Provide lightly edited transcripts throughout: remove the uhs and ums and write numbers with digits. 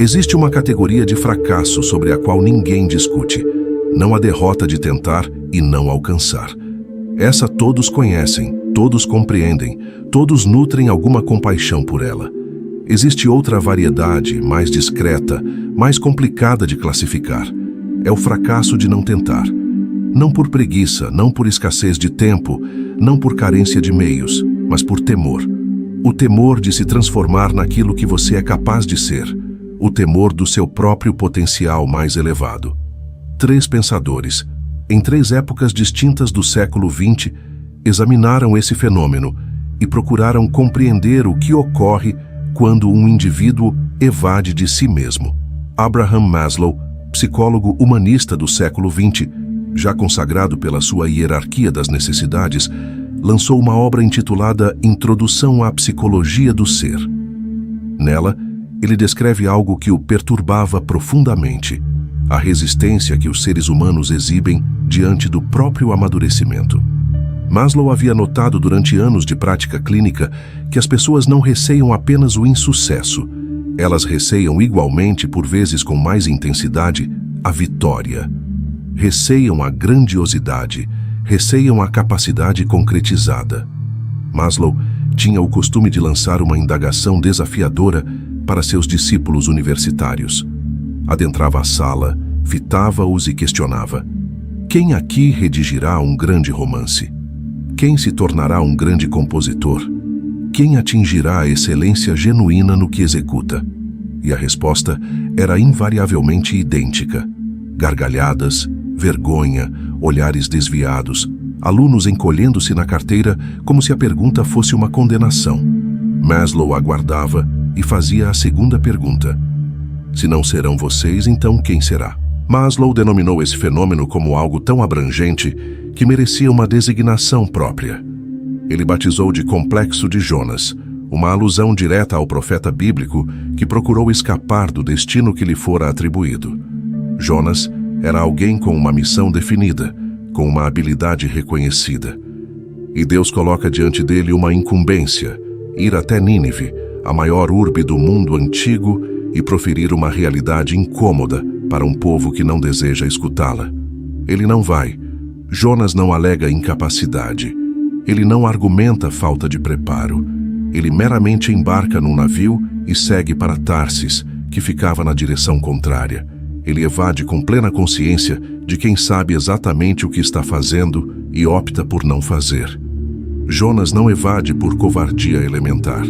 Existe uma categoria de fracasso sobre a qual ninguém discute. Não a derrota de tentar e não alcançar. Essa todos conhecem, todos compreendem, todos nutrem alguma compaixão por ela. Existe outra variedade, mais discreta, mais complicada de classificar. É o fracasso de não tentar. Não por preguiça, não por escassez de tempo, não por carência de meios, mas por temor. O temor de se transformar naquilo que você é capaz de ser. O temor do seu próprio potencial mais elevado. 3 pensadores, em 3 épocas distintas do século XX, examinaram esse fenômeno e procuraram compreender o que ocorre quando um indivíduo evade de si mesmo. Abraham Maslow, psicólogo humanista do século XX, já consagrado pela sua hierarquia das necessidades, lançou uma obra intitulada Introdução à Psicologia do Ser. Nela, ele descreve algo que o perturbava profundamente: a resistência que os seres humanos exibem diante do próprio amadurecimento. Maslow havia notado durante anos de prática clínica que as pessoas não receiam apenas o insucesso, elas receiam igualmente, por vezes com mais intensidade, a vitória. Receiam a grandiosidade, receiam a capacidade concretizada. Maslow tinha o costume de lançar uma indagação desafiadora para seus discípulos universitários. Adentrava a sala, fitava-os e questionava: quem aqui redigirá um grande romance? Quem se tornará um grande compositor? Quem atingirá a excelência genuína no que executa? E a resposta era invariavelmente idêntica: gargalhadas, vergonha, olhares desviados, alunos encolhendo-se na carteira como se a pergunta fosse uma condenação. Maslow aguardava e fazia a segunda pergunta: se não serão vocês, então quem será? Maslow denominou esse fenômeno como algo tão abrangente que merecia uma designação própria. Ele batizou de Complexo de Jonas, uma alusão direta ao profeta bíblico que procurou escapar do destino que lhe fora atribuído. Jonas era alguém com uma missão definida, com uma habilidade reconhecida. E Deus coloca diante dele uma incumbência: ir até Nínive, a maior urbe do mundo antigo, e proferir uma realidade incômoda para um povo que não deseja escutá-la. Ele não vai. Jonas não alega incapacidade. Ele não argumenta falta de preparo. Ele meramente embarca num navio e segue para Tarsis, que ficava na direção contrária. Ele evade com plena consciência de quem sabe exatamente o que está fazendo e opta por não fazer. Jonas não evade por covardia elementar.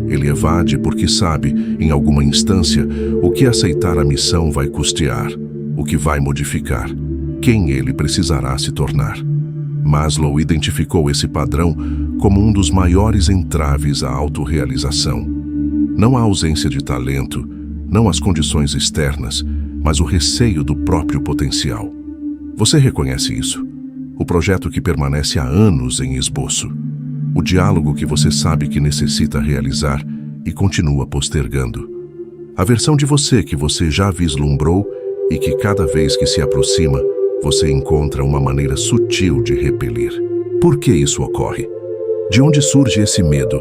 Ele evade porque sabe, em alguma instância, o que aceitar a missão vai custear, o que vai modificar, quem ele precisará se tornar. Maslow identificou esse padrão como um dos maiores entraves à autorrealização. Não a ausência de talento, não as condições externas, mas o receio do próprio potencial. Você reconhece isso? O projeto que permanece há anos em esboço. O diálogo que você sabe que necessita realizar e continua postergando. A versão de você que você já vislumbrou e que cada vez que se aproxima, você encontra uma maneira sutil de repelir. Por que isso ocorre? De onde surge esse medo?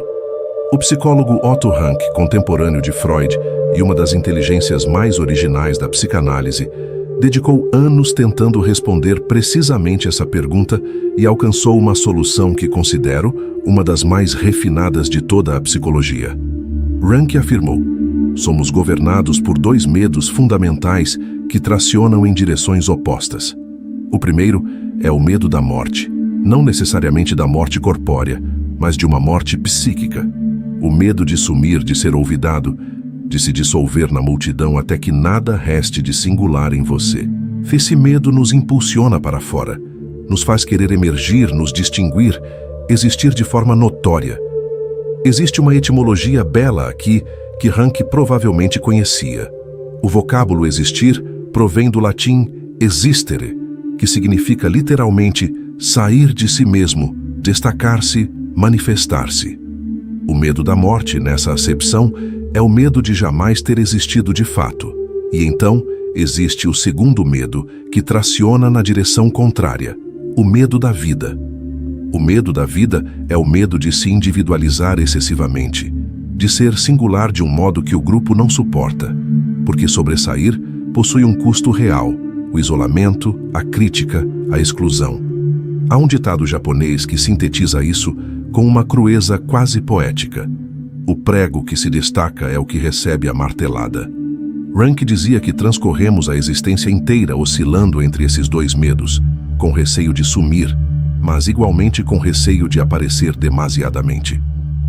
O psicólogo Otto Rank, contemporâneo de Freud e uma das inteligências mais originais da psicanálise, dedicou anos tentando responder precisamente essa pergunta e alcançou uma solução que considero uma das mais refinadas de toda a psicologia. Rank afirmou: somos governados por 2 medos fundamentais que tracionam em direções opostas. O primeiro é o medo da morte, não necessariamente da morte corpórea, mas de uma morte psíquica. O medo de sumir, de ser olvidado, de se dissolver na multidão até que nada reste de singular em você. Esse medo nos impulsiona para fora, nos faz querer emergir, nos distinguir, existir de forma notória. Existe uma etimologia bela aqui que Rank provavelmente conhecia. O vocábulo existir provém do latim existere, que significa literalmente sair de si mesmo, destacar-se, manifestar-se. O medo da morte, nessa acepção, é o medo de jamais ter existido de fato. E então, existe o segundo medo, que traciona na direção contrária, o medo da vida. O medo da vida é o medo de se individualizar excessivamente, de ser singular de um modo que o grupo não suporta. porque sobressair possui um custo real: o isolamento, a crítica, a exclusão. Há um ditado japonês que sintetiza isso com uma crueza quase poética: o prego que se destaca é o que recebe a martelada. Rank dizia que transcorremos a existência inteira oscilando entre esses dois medos, com receio de sumir, mas igualmente com receio de aparecer demasiadamente.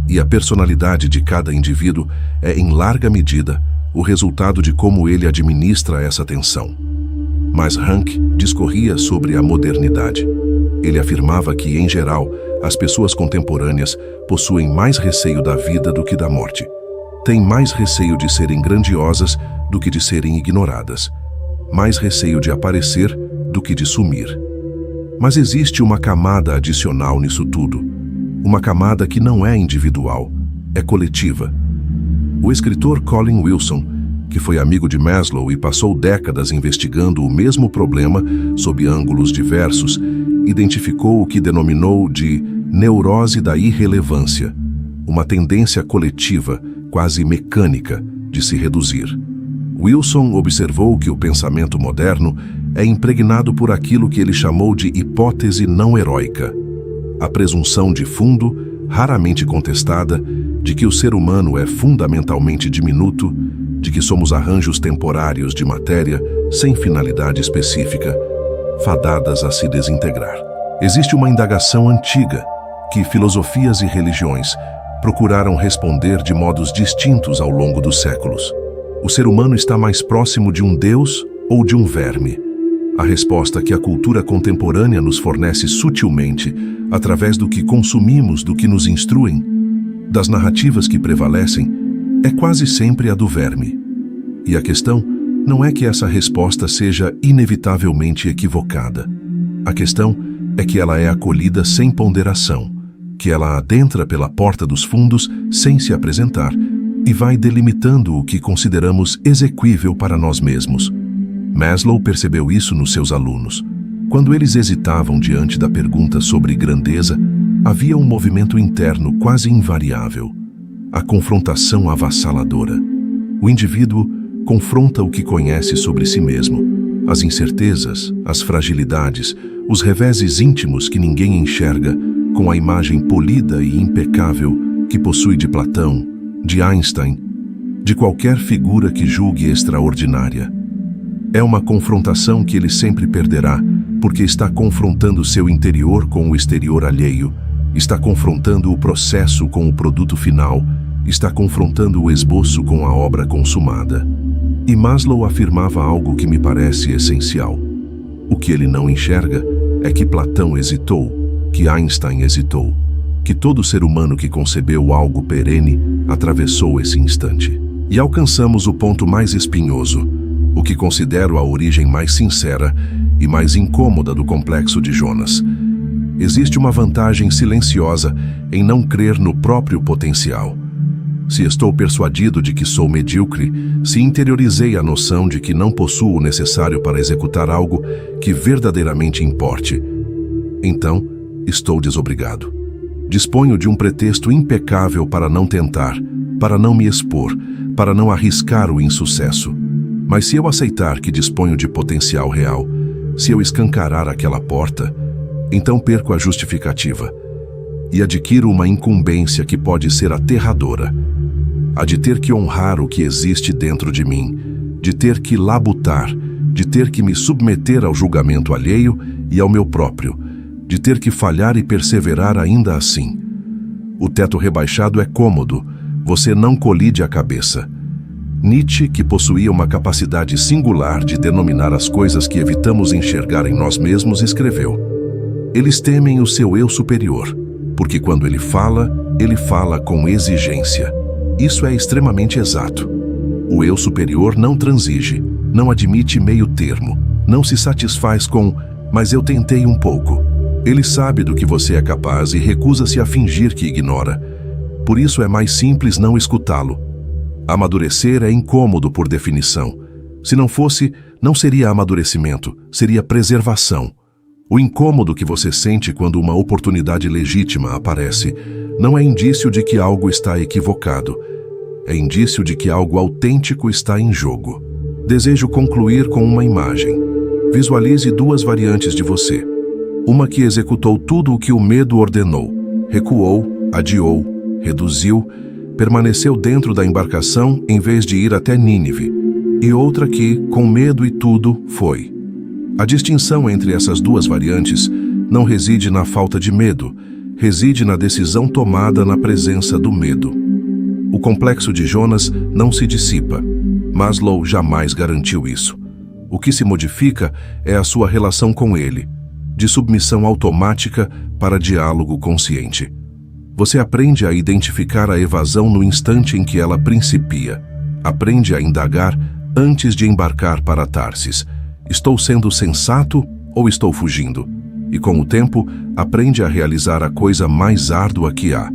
E a personalidade de cada indivíduo é, em larga medida, o resultado de como ele administra essa tensão. Mas Rank discorria sobre a modernidade. Ele afirmava que, em geral, as pessoas contemporâneas possuem mais receio da vida do que da morte. Têm mais receio de serem grandiosas do que de serem ignoradas. Mais receio de aparecer do que de sumir. Mas existe uma camada adicional nisso tudo. Uma camada que não é individual, é coletiva. O escritor Colin Wilson, que foi amigo de Maslow e passou décadas investigando o mesmo problema sob ângulos diversos, identificou o que denominou de neurose da irrelevância, uma tendência coletiva, quase mecânica, de se reduzir. Wilson observou que o pensamento moderno é impregnado por aquilo que ele chamou de hipótese não heróica, a presunção de fundo, raramente contestada, de que o ser humano é fundamentalmente diminuto, de que somos arranjos temporários de matéria sem finalidade específica, fadadas a se desintegrar. Existe uma indagação antiga que filosofias e religiões procuraram responder de modos distintos ao longo dos séculos. O ser humano está mais próximo de um Deus ou de um verme? A resposta que a cultura contemporânea nos fornece sutilmente, através do que consumimos, do que nos instruem, das narrativas que prevalecem, é quase sempre a do verme. E a questão não é que essa resposta seja inevitavelmente equivocada. A questão é que ela é acolhida sem ponderação, que ela adentra pela porta dos fundos sem se apresentar e vai delimitando o que consideramos exequível para nós mesmos. Maslow percebeu isso nos seus alunos. Quando eles hesitavam diante da pergunta sobre grandeza, havia um movimento interno quase invariável: a confrontação avassaladora. O indivíduo confronta o que conhece sobre si mesmo, as incertezas, as fragilidades, os reveses íntimos que ninguém enxerga, com a imagem polida e impecável que possui de Platão, de Einstein, de qualquer figura que julgue extraordinária. É uma confrontação que ele sempre perderá, porque está confrontando seu interior com o exterior alheio, está confrontando o processo com o produto final, está confrontando o esboço com a obra consumada. E Maslow afirmava algo que me parece essencial. O que ele não enxerga é que Platão hesitou, que Einstein hesitou, que todo ser humano que concebeu algo perene atravessou esse instante. E alcançamos o ponto mais espinhoso, o que considero a origem mais sincera e mais incômoda do complexo de Jonas. Existe uma vantagem silenciosa em não crer no próprio potencial. Se estou persuadido de que sou medíocre, se interiorizei a noção de que não possuo o necessário para executar algo que verdadeiramente importe, então estou desobrigado. Disponho de um pretexto impecável para não tentar, para não me expor, para não arriscar o insucesso. Mas se eu aceitar que disponho de potencial real, se eu escancarar aquela porta, então perco a justificativa e adquiro uma incumbência que pode ser aterradora. A de ter que honrar o que existe dentro de mim, de ter que labutar, de ter que me submeter ao julgamento alheio e ao meu próprio, de ter que falhar e perseverar ainda assim. O teto rebaixado é cômodo, você não colide a cabeça. Nietzsche, que possuía uma capacidade singular de denominar as coisas que evitamos enxergar em nós mesmos, escreveu: eles temem o seu eu superior, porque quando ele fala com exigência. Isso é extremamente exato. O eu superior não transige, não admite meio termo, não se satisfaz com "mas eu tentei um pouco". Ele sabe do que você é capaz e recusa-se a fingir que ignora. Por isso é mais simples não escutá-lo. Amadurecer é incômodo por definição. Se não fosse, não seria amadurecimento, seria preservação. O incômodo que você sente quando uma oportunidade legítima aparece não é indício de que algo está equivocado. É indício de que algo autêntico está em jogo. Desejo concluir com uma imagem. Visualize duas variantes de você. Uma que executou tudo o que o medo ordenou. Recuou, adiou, reduziu, permaneceu dentro da embarcação em vez de ir até Nínive. E outra que, com medo e tudo, foi. A distinção entre essas duas variantes não reside na falta de medo, reside na decisão tomada na presença do medo. O complexo de Jonas não se dissipa. Maslow jamais garantiu isso. O que se modifica é a sua relação com ele, de submissão automática para diálogo consciente. Você aprende a identificar a evasão no instante em que ela principia. Aprende a indagar antes de embarcar para Tarsis. Estou sendo sensato ou estou fugindo? E com o tempo, aprende a realizar a coisa mais árdua que há.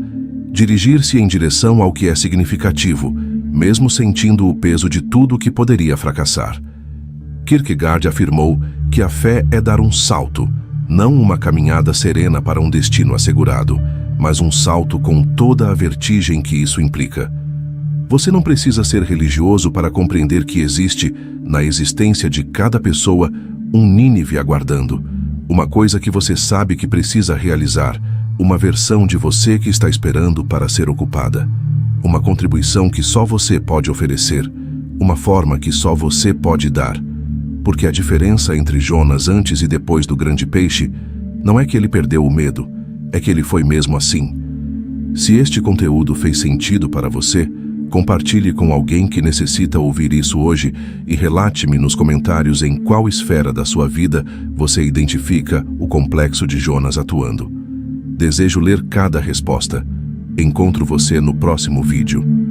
Dirigir-se em direção ao que é significativo, mesmo sentindo o peso de tudo que poderia fracassar. Kierkegaard afirmou que a fé é dar um salto, não uma caminhada serena para um destino assegurado, mas um salto com toda a vertigem que isso implica. Você não precisa ser religioso para compreender que existe, na existência de cada pessoa, um Nínive aguardando, uma coisa que você sabe que precisa realizar, uma versão de você que está esperando para ser ocupada, uma contribuição que só você pode oferecer, uma forma que só você pode dar. Porque a diferença entre Jonas antes e depois do grande peixe não é que ele perdeu o medo, é que ele foi mesmo assim. Se este conteúdo fez sentido para você, compartilhe com alguém que necessita ouvir isso hoje e relate-me nos comentários em qual esfera da sua vida você identifica o complexo de Jonas atuando. Desejo ler cada resposta. Encontro você no próximo vídeo.